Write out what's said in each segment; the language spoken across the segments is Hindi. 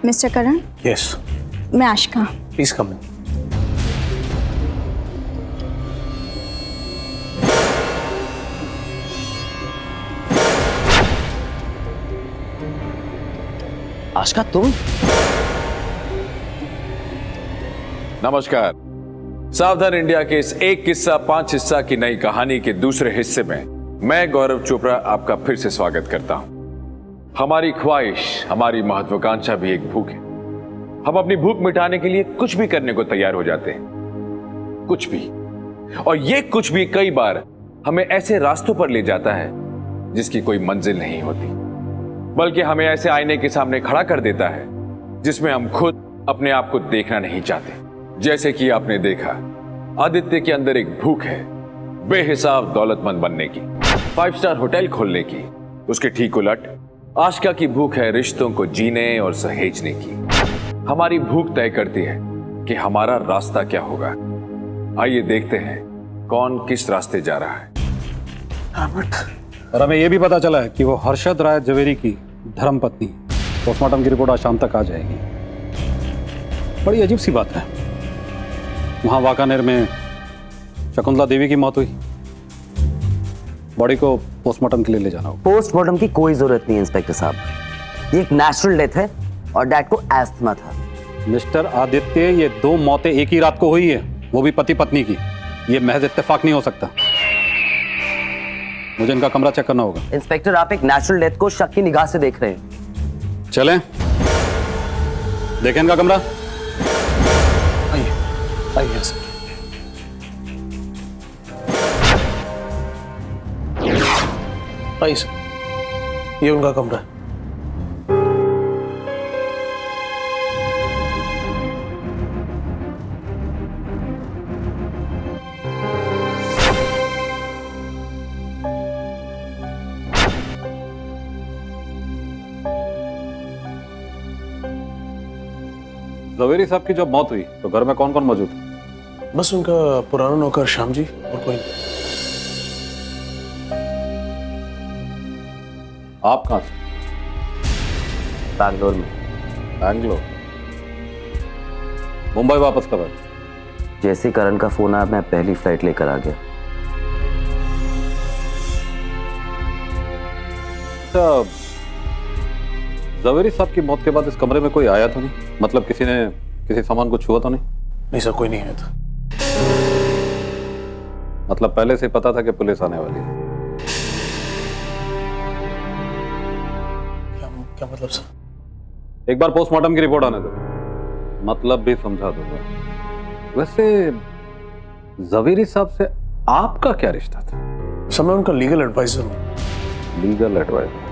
मिस्टर करण। यस। मैं आशिका। प्लीज कम इन। आशिका तुम? नमस्कार। सावधान इंडिया के इस एक किस्सा 5 हिस्सा की नई कहानी के दूसरे हिस्से में मैं गौरव चोपड़ा आपका फिर से स्वागत करता हूं। हमारी ख्वाहिश, हमारी महत्वाकांक्षा भी एक भूख है। हम अपनी भूख मिटाने के लिए कुछ भी करने को तैयार हो जाते हैं, कुछ भी। और ये कुछ भी कई बार हमें ऐसे रास्तों पर ले जाता है जिसकी कोई मंजिल नहीं होती, बल्कि हमें ऐसे आईने के सामने खड़ा कर देता है जिसमें हम खुद अपने आप को देखना नहीं चाहते। जैसे कि आपने देखा, आदित्य के अंदर एक भूख है बेहिसाब दौलतमंद बनने की, 5 स्टार होटल खोलने की। उसके ठीक उलट आशिका की भूख है रिश्तों को जीने और सहेजने की। हमारी भूख तय करती है कि हमारा रास्ता क्या होगा। आइए देखते हैं कौन किस रास्ते जा रहा है। और हमें यह भी पता चला है कि वो हर्षद राय जवेरी की धर्मपत्नी। पोस्टमार्टम की रिपोर्ट आज शाम तक आ जाएगी। बड़ी अजीब सी बात है, वहां वाकानेर में शकुंतला देवी की मौत हुई, बॉडी को पोस्टमार्टम के लिए ले जाना होगा। पोस्टमार्टम की कोई जरूरत नहीं इंस्पेक्टर साहब, ये एक नेचुरल डेथ है और डैड को एस्थमा था। मिस्टर आदित्य, ये 2 मौतें एक ही रात को हुई है, वो भी पति पत्नी की। ये महज इत्तेफाक नहीं हो सकता। मुझे इनका कमरा चेक करना होगा। इंस्पेक्टर, आप एक नेचुरल डेथ को शक की निगाह से देख रहे हैं। चलें, देखें इनका कमरा। आइए आइए सर। आइए सर, ये उनका कमरा है। जवेरी साहब की जब मौत हुई तो घर में कौन कौन मौजूद था? बस उनका पुराना नौकर श्याम जी और कोई नहीं। आप कहां से? बैंगलोर में। बैंगलोर? मुंबई वापस कब आए? जैसे करण का फोन आया मैं पहली फ्लाइट लेकर आ गया। अच्छा, जवेरी साहब की मौत के बाद इस कमरे में कोई आया तो नहीं? मतलब किसी ने किसी सामान को छुआ तो नहीं? नहीं सर, कोई नहीं आया था। मतलब पहले से पता था कि पुलिस आने वाली है? क्या मतलब सर? एक बार पोस्टमार्टम की रिपोर्ट आने दो, मतलब भी समझा दूंगा। वैसे जवेरी साहब से आपका क्या रिश्ता था? सर, मैं उनका लीगल एडवाइजर हूँ। Legal adviser?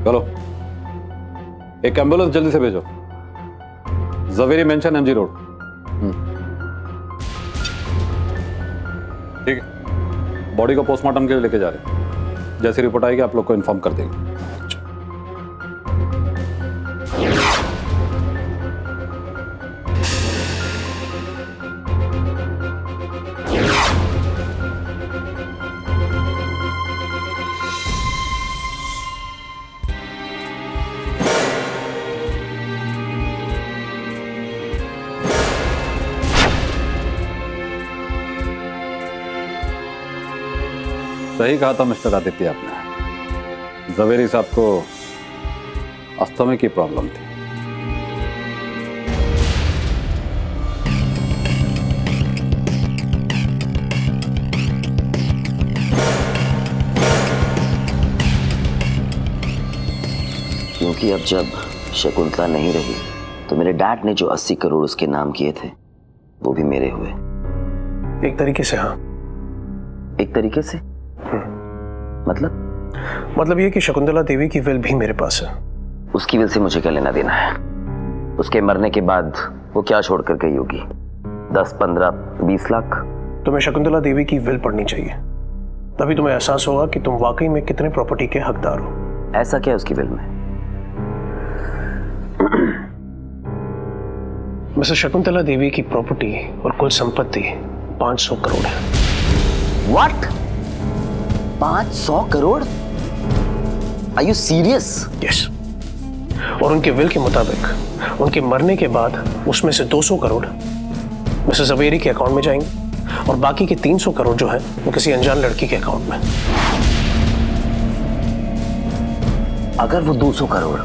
चलो, एक एम्बुलेंस जल्दी से भेजो, जवेरी मेंशन एमजी रोड। ठीक है, बॉडी को पोस्टमार्टम के लिए लेके जा रहे हैं। जैसी रिपोर्ट आएगी आप लोग को इन्फॉर्म कर देंगे। सही कहा था मिस्टर आदित्य आपने, जवेरी साहब को अस्थमा की प्रॉब्लम थी। क्योंकि अब जब शकुंतला नहीं रही तो मेरे डैड ने जो 80 करोड़ उसके नाम किए थे वो भी मेरे हुए। एक तरीके से हाँ। एक तरीके से? मतलब ये कि शकुंतला देवी की विल भी मेरे पास है। उसकी विल से मुझे क्या लेना देना है? उसके मरने के बाद वो क्या छोड़कर गई होगी? 10, 15, 20 लाख? तुम्हें शकुंतला देवी की विल पढ़नी चाहिए, तभी तुम्हें एहसास होगा कि तुम वाकई में कितने प्रॉपर्टी के हकदार हो। ऐसा क्या है उसकी विल में? मिस्टर शकुंतला देवी की प्रॉपर्टी और कुल संपत्ति 500 करोड़ है। What? 500 crore? Are you serious? Yes. और उनके विल के मुताबिक उनके मरने के बाद उसमें से 200 करोड़ मिस्टर जवेरी के अकाउंट में जाएंगे और बाकी के 300 करोड़ जो है वो किसी अनजान लड़की के अकाउंट में। अगर वो 200 करोड़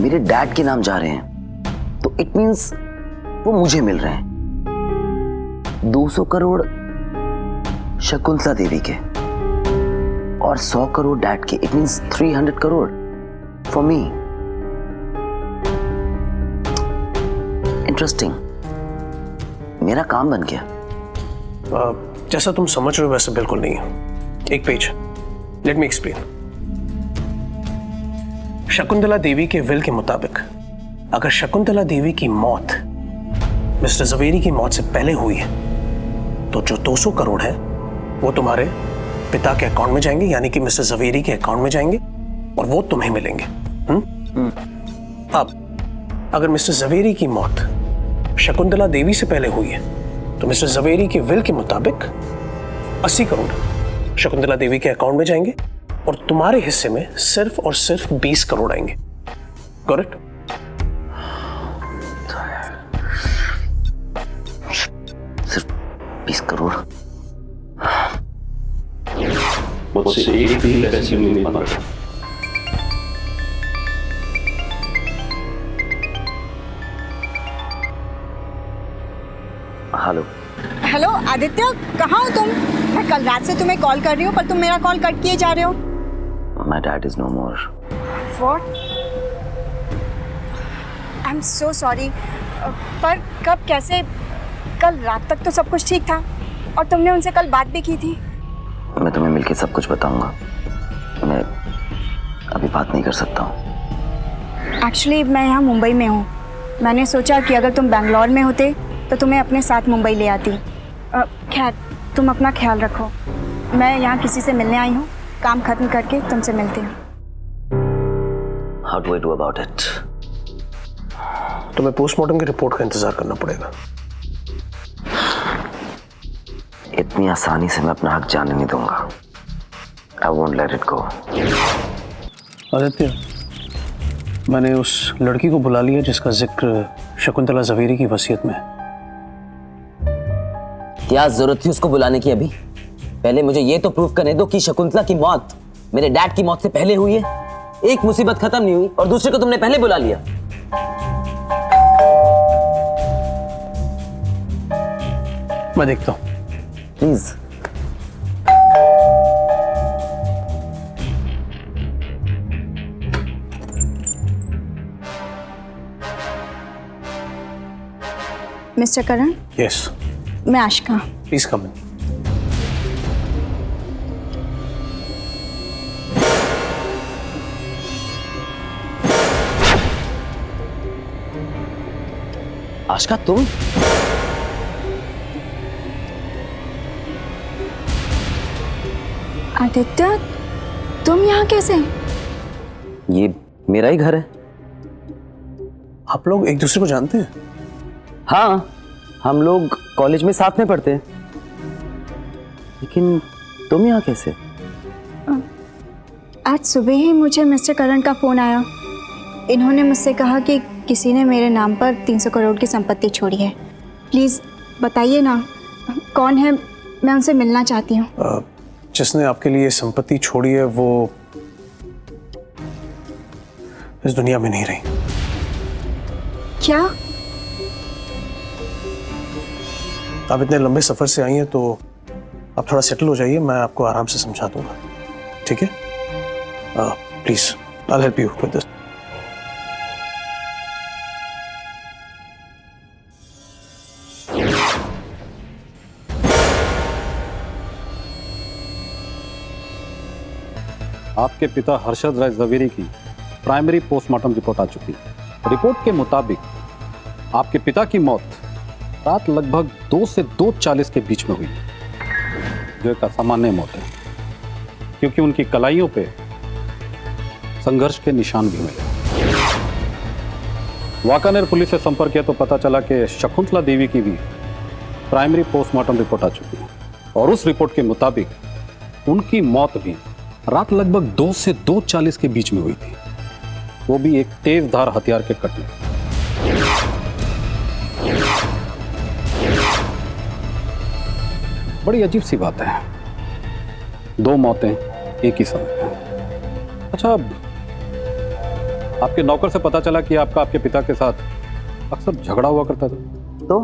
मेरे डैड के नाम जा रहे हैं तो इट मींस वो मुझे मिल रहे हैं। 200 करोड़ शकुंतला देवी के और 100 करोड़ डैड के। It means 300 crore for me. Interesting. मेरा काम बन गया। जैसा तुम समझ रहे हो वैसे बिल्कुल नहीं है। एक page, let me explain. Shakuntala Devi के विल के मुताबिक अगर शकुंतला देवी की मौत मिस्टर जवेरी की मौत से पहले हुई है तो जो 200 करोड़ है वो तुम्हारे पिता के अकाउंट में जाएंगे, यानी कि मिस्टर जवेरी के अकाउंट में जाएंगे और वो तुम्हें मिलेंगे। अब अगर मिस्टर जवेरी की मौत शकुंतला देवी से पहले हुई है तो मिस्टर जवेरी के विल के मुताबिक 80 करोड़ शकुंतला देवी के अकाउंट में जाएंगे और तुम्हारे हिस्से में सिर्फ और सिर्फ 20 करोड़ आएंगे। Got it? सिर्फ 20 करोड़? मुझसे एक भी पैसे नहीं बना। हेलो। हेलो आदित्य, कहाँ हो तुम? मैं कल रात से तुम्हें कॉल कर रही हूँ पर तुम मेरा कॉल कट किए जा रहे हो। My dad is no more. What? I'm so sorry. पर कब, कैसे? कल रात तक तो सब कुछ ठीक था और तुमने उनसे कल बात भी की थी। मैं तुम्हें मिलके सब कुछ बताऊंगा। मैं अभी बात नहीं कर सकता हूँ। एक्चुअली मैं यहाँ मुंबई में हूँ। मैंने सोचा कि अगर तुम बैंगलोर में होते तो तुम्हें अपने साथ मुंबई ले आती। खैर, तुम अपना ख्याल रखो। मैं यहाँ किसी से मिलने आई हूँ, काम खत्म करके तुमसे मिलती हूँ। How do I do about it? तुम्हें पोस्टमार्टम की रिपोर्ट का इंतजार करना पड़ेगा। इतनी आसानी से मैं अपना हक जाने नहीं दूंगा। I won't let it go. Aditya, मैंने उस लड़की को बुला लिया जिसका जिक्र शकुंतला जवेरी की वसीयत में है। क्या जरूरत थी उसको बुलाने की? अभी पहले मुझे ये तो प्रूफ करने दो कि शकुंतला की मौत मेरे डैड की मौत से पहले हुई है। एक मुसीबत खत्म नहीं हुई और दूसरे को तुमने पहले बुला लिया। मैं देखता हूं। प्लीज। मिस्टर करण, यस, मैं आशिका। प्लीज कम इन। आशिका, तुम? आदित्य, तुम यहाँ कैसे? ये मेरा ही घर है। आप लोग एक दूसरे को जानते हैं? हाँ, हम लोग कॉलेज में साथ में पढ़ते हैं। लेकिन तुम यहाँ कैसे? आज सुबह ही मुझे मिस्टर करण का फ़ोन आया। इन्होंने मुझसे कहा कि किसी ने मेरे नाम पर 300 करोड़ की संपत्ति छोड़ी है। प्लीज़ बताइए ना, कौन है? मैं उनसे मिलना चाहती हूँ। जिसने आपके लिए संपत्ति छोड़ी है वो इस दुनिया में नहीं रही। क्या? आप इतने लंबे सफर से आई हैं तो आप थोड़ा सेटल हो जाइए, मैं आपको आराम से समझा दूंगा, ठीक है? Please, I will help you with this. आपके पिता हर्षद राय जवेरी की प्राइमरी पोस्टमार्टम रिपोर्ट आ चुकी है। रिपोर्ट के मुताबिक आपके पिता की मौत रात लगभग 2 से 2:40 के बीच में हुई, जो एक असामान्य मौत है क्योंकि उनकी कलाइयों पे संघर्ष के निशान भी मिले। वाकानेर पुलिस से संपर्क किया तो पता चला कि शकुंतला देवी की भी प्राइमरी पोस्टमार्टम रिपोर्ट आ चुकी है और उस रिपोर्ट के मुताबिक उनकी मौत भी रात लगभग 2 से 2:40 के बीच में हुई थी, वो भी एक तेज धार हथियार के कटने। बड़ी अजीब सी बात है, 2 मौतें एक ही समय पे। अच्छा, आपके नौकर से पता चला कि आपके पिता के साथ अक्सर झगड़ा हुआ करता था। तो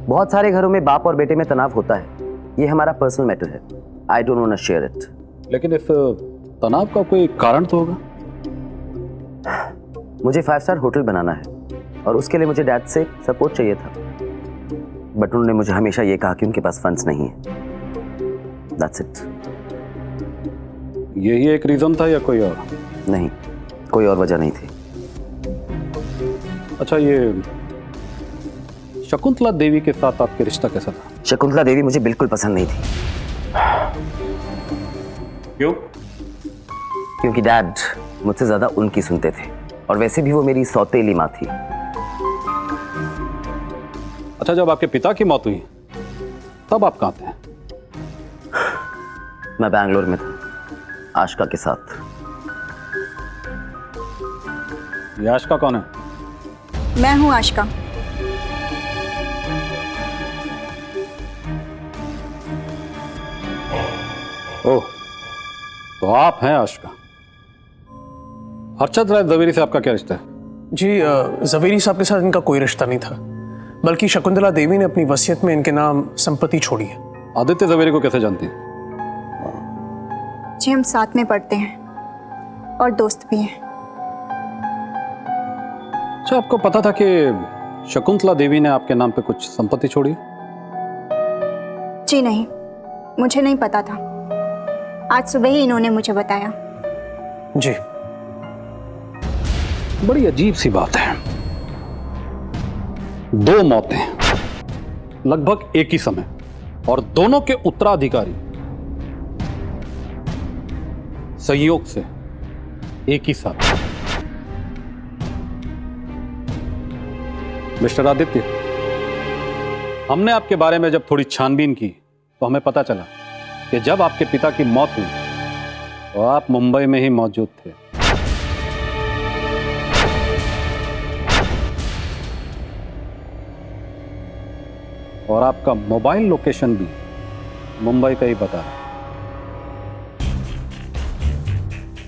बहुत सारे घरों में बाप और बेटे में तनाव होता है, ये हमारा पर्सनल मैटर है। I don't want to share it. लेकिन इस तनाव का कोई कारण तो होगा। मुझे 5 स्टार होटल बनाना है और उसके लिए मुझे डैड से सपोर्ट चाहिए था, बट उन्होंने मुझे हमेशा ये कहा कि उनके पास फंड्स नहीं है। That's it. यही एक रीजन था या कोई और? नहीं, कोई और वजह नहीं थी। अच्छा, ये शकुंतला देवी के साथ आपके रिश्ता कैसा था? शकुंतला देवी मुझे बिल्कुल पसंद नहीं थी। क्यों? क्योंकि डैड मुझसे ज्यादा उनकी सुनते थे और वैसे भी वो मेरी सौतेली माँ थी। अच्छा, जब आपके पिता की मौत हुई तब आप कहाँ थे? मैं बैंगलोर में था, आशिका के साथ। ये आशिका कौन है? मैं हूँ आशिका। ओह, तो आप हैं आशिका। हर्षद राय जवेरी से आपका क्या रिश्ता है? जी, जवेरी साहब के साथ इनका कोई रिश्ता नहीं था, बल्कि शकुंतला देवी ने अपनी वसीयत में इनके नाम संपत्ति छोड़ी है। आदित्य जवेरी को कैसे जानती हैं? जी, हम साथ में पढ़ते हैं और दोस्त भी हैं। अच्छा, आपको पता था कि शकुंतला देवी ने आपके नाम पे कुछ संपत्ति छोड़ी है? जी नहीं, मुझे नहीं पता था। आज सुबह ही इन्होंने मुझे बताया। जी। बड़ी अजीब सी बात है, 2 मौतें लगभग एक ही समय और दोनों के उत्तराधिकारी संयोग से एक ही साथ। मिस्टर आदित्य, हमने आपके बारे में जब थोड़ी छानबीन की तो हमें पता चला कि जब आपके पिता की मौत हुई तो आप मुंबई में ही मौजूद थे। और आपका मोबाइल लोकेशन भी मुंबई का ही बता रहा है।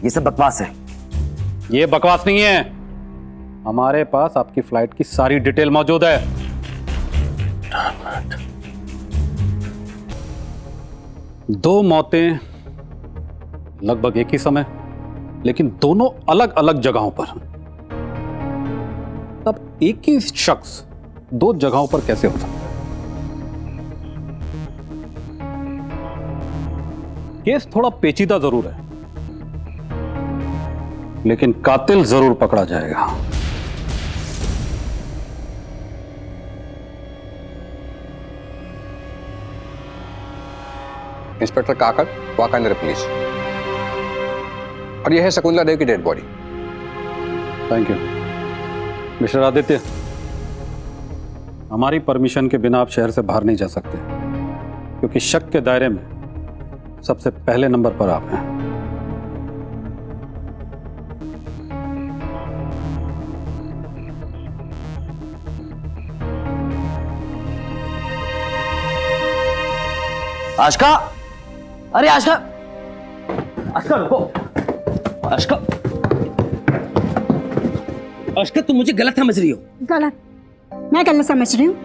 ये सब बकवास है। ये बकवास नहीं है, हमारे पास आपकी फ्लाइट की सारी डिटेल मौजूद है। दो मौतें लगभग एक ही समय, लेकिन दोनों अलग अलग जगहों पर। तब एक ही शख्स 2 जगहों पर कैसे हो सकता है? केस थोड़ा पेचीदा जरूर है, लेकिन कातिल जरूर पकड़ा जाएगा। इंस्पेक्टर काकड़, वाकानेर पुलिस। और यह है शकुंतला देवी की dead body. Thank you. Mister Aditya, हमारी परमिशन के बिना आप शहर से बाहर नहीं जा सकते, क्योंकि शक के दायरे में सबसे पहले नंबर पर आप हैं। आशिका, अरे आशिका, आशिका रुको। आशिका, आशिका तुम मुझे गलत समझ रही हो। गलत? मैं गलत समझ रही हूँ?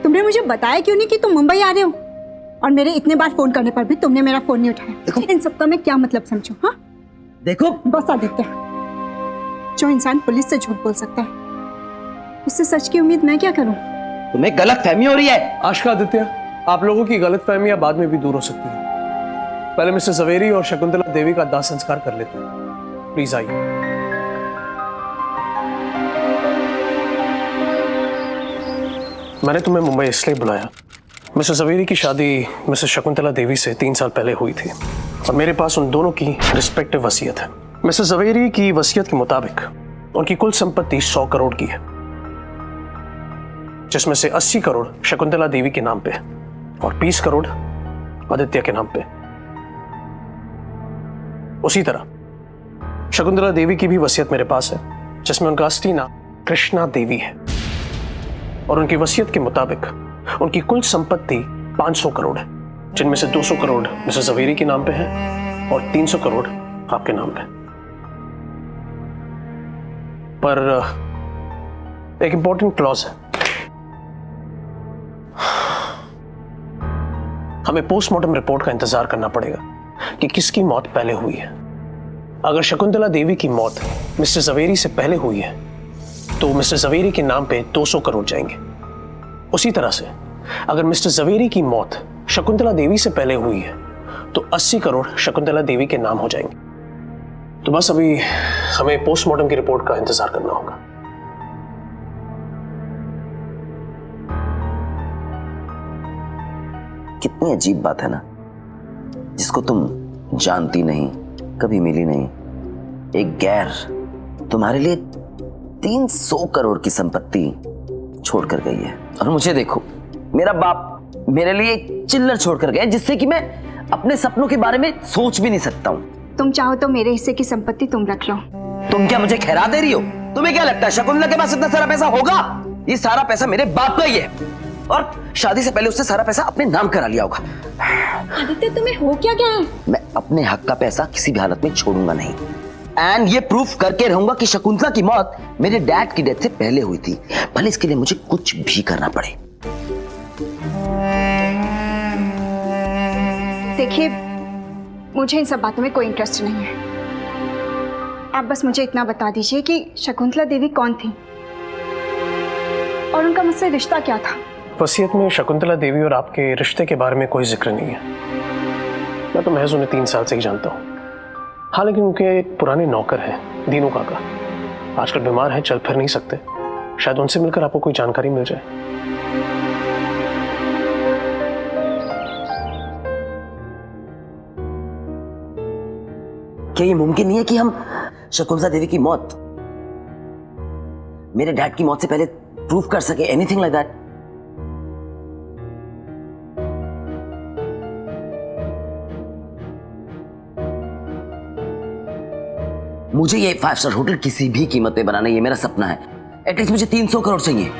तुमने मुझे बताया क्यों नहीं कि तुम मुंबई आ रहे हो? और मेरे इतने बार फोन करने पर भी तुमने मेरा फोन नहीं उठाया। इन सब का मैं क्या मतलब समझूं? हाँ देखो, बस आदित्य, जो इंसान पुलिस से झूठ बोल सकता है, उससे सच की उम्मीद मैं क्या करूं? तुम्हें गलत फहमी हो रही है। आशिका, आदित्य, आप लोगों की गलतफहमियां बाद में भी दूर हो सकती हैं। पहले मिस्टर जवेरी और शकुंतला देवी का दाह संस्कार कर लेते हैं। प्लीज आइए। मैंने तुम्हें मुंबई इसलिए बुलाया, मिस्टर जवेरी की शादी मिस्टर शकुंतला देवी से 3 साल पहले हुई थी और मेरे पास उन दोनों की रिस्पेक्टिव वसीयत है। मिस्टर जवेरी की वसीयत के मुताबिक उनकी कुल संपत्ति 100 करोड़ की है। जिसमें से 80 करोड़ शकुंतला देवी के नाम पे और 20 करोड़ आदित्य के नाम पे। उसी तरह शकुंतला देवी की भी वसीयत मेरे पास है, जिसमें उनका असली नाम कृष्णा देवी है और उनकी वसीयत के मुताबिक उनकी कुल संपत्ति 500 करोड़ है, जिनमें से 200 करोड़ मिसेस जवेरी के नाम पे है और 300 करोड़ आपके नाम पे। पर एक इंपॉर्टेंट क्लॉज है, हमें पोस्टमार्टम रिपोर्ट का इंतजार करना पड़ेगा कि किसकी मौत पहले हुई है। अगर शकुंतला देवी की मौत मिस्टर जवेरी से पहले हुई है तो मिस्टर जवेरी के नाम पे 200 करोड़ जाएंगे। उसी तरह से अगर मिस्टर जवेरी की मौत शकुंतला देवी से पहले हुई है तो 80 करोड़ शकुंतला देवी के नाम हो जाएंगे। तो बस अभी हमें पोस्टमार्टम की रिपोर्ट का इंतजार करना होगा। कितनी अजीब बात है ना, जिसको तुम जानती नहीं, कभी मिली नहीं, एक गैर तुम्हारे लिए 300 करोड़ की संपत्ति छोड़कर गई है। और मुझे देखो, मेरा बाप मेरे लिए एक चिल्लर छोड़कर गया जिससे कि मैं अपने सपनों के बारे में सोच भी नहीं सकता हूँ। तुम चाहो तो मेरे हिस्से की संपत्ति तुम रख लो। तुम क्या मुझे खैरा दे रही हो? तुम्हें क्या लगता है शकुंतला के पास इतना सारा पैसा होगा? ये सारा पैसा मेरे बाप का ही है और शादी से पहले उसने सारा पैसा अपने नाम करा लिया होगा। आदित्य, तुम्हें हो क्या गया है? मैं अपने हक का पैसा किसी भी हालत में छोड़ूंगा नहीं, एंड ये प्रूफ करके रहूंगा कि शकुंतला की मौत मेरे डैड की डेथ से पहले हुई थी, भले इसके लिए मुझे कुछ भी करना पड़े। देखिए, मुझे इन सब बातों में कोई इंटरेस्ट नहीं है। आप बस मुझे इतना बता दीजिए कि शकुंतला देवी कौन थी और उनका मुझसे रिश्ता क्या था। वसीयत में शकुंतला देवी और आपके रिश्ते के बारे में कोई जिक्र नहीं है। मैं तो महज उन्हें 3 साल से ही जानता हूँ। हालांकि उनके एक पुराने नौकर हैं, दीनू काका, आजकल बीमार हैं, चल फिर नहीं सकते। शायद उनसे मिलकर आपको कोई जानकारी मिल जाए। क्या ये मुमकिन नहीं है कि हम शकुंतला देवी की मौत मेरे डैड की मौत से पहले प्रूफ कर सके? Anything like that? मुझे ये 5 स्टार होटल किसी भी कीमत पे बनाना, ये मेरा सपना है। एटलीस्ट मुझे 300 करोड़ चाहिए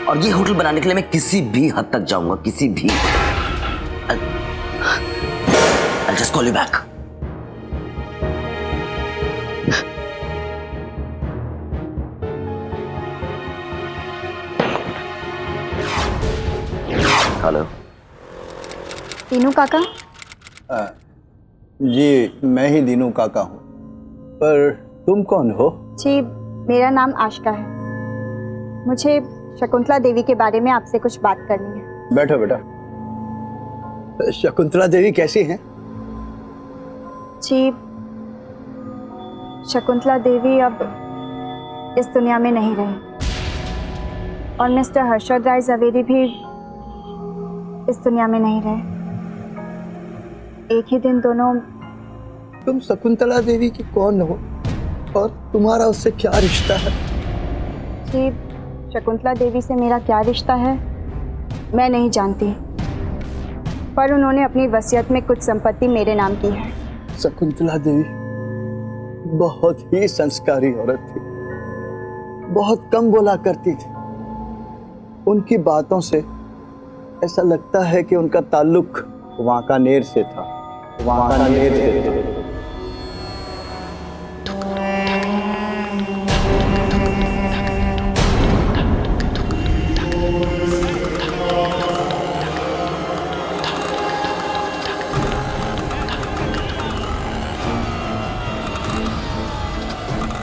और ये होटल बनाने के लिए मैं किसी भी हद तक जाऊंगा, किसी भी। I'll just call you back. Hello Dinu काका? जी, मैं ही दीनू काका हूँ, पर तुम कौन हो? जी, मेरा नाम आशिका है। मुझे शकुंतला देवी के बारे में आपसे कुछ बात करनी है। बैठो बेटा। शकुंतला देवी कैसी हैं? जी, शकुंतला देवी अब इस दुनिया में नहीं रही और मिस्टर हर्षद राय जवेरी भी इस दुनिया में नहीं रहे। एक ही दिन दोनों। तुम शकुंतला देवी की कौन हो और तुम्हारा उससे क्या रिश्ता है? जी, शकुंतला देवी से मेरा क्या रिश्ता है मैं नहीं जानती, पर उन्होंने अपनी वसीयत में कुछ संपत्ति मेरे नाम की है। शकुंतला देवी बहुत ही संस्कारी औरत थी, बहुत कम बोला करती थी। उनकी बातों से ऐसा लगता है कि उनका ताल्लुक वांकानेर से था, वांकानेर से था।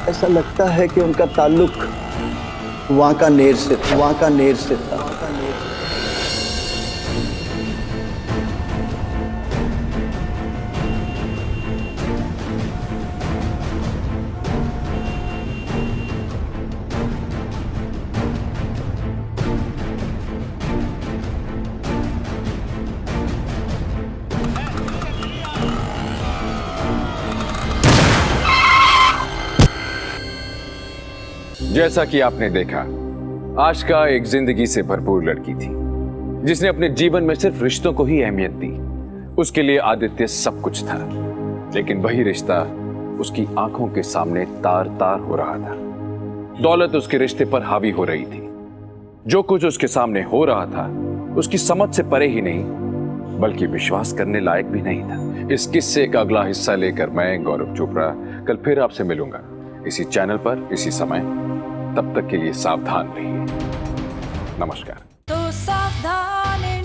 ऐसा लगता है कि उनका ताल्लुक वांकानेर से था, वांकानेर से था। जैसा कि आपने देखा, आशिका एक जिंदगी से भरपूर लड़की थी जिसने अपने जीवन में सिर्फ रिश्तों को ही अहमियत दी। उसके लिए आदित्य सब कुछ था, लेकिन वही रिश्ता उसकी आंखों के सामने तार तार हो रहा था। दौलत उसके रिश्ते पर हावी हो रही थी। जो कुछ उसके सामने हो रहा था उसकी समझ से परे ही नहीं, बल्कि विश्वास करने लायक भी नहीं था। इस किस्से का अगला हिस्सा लेकर मैं गौरव चोपड़ा कल फिर आपसे मिलूंगा, इसी चैनल पर, इसी समय। तब तक के लिए सावधान रहिए। नमस्कार। तो सावधान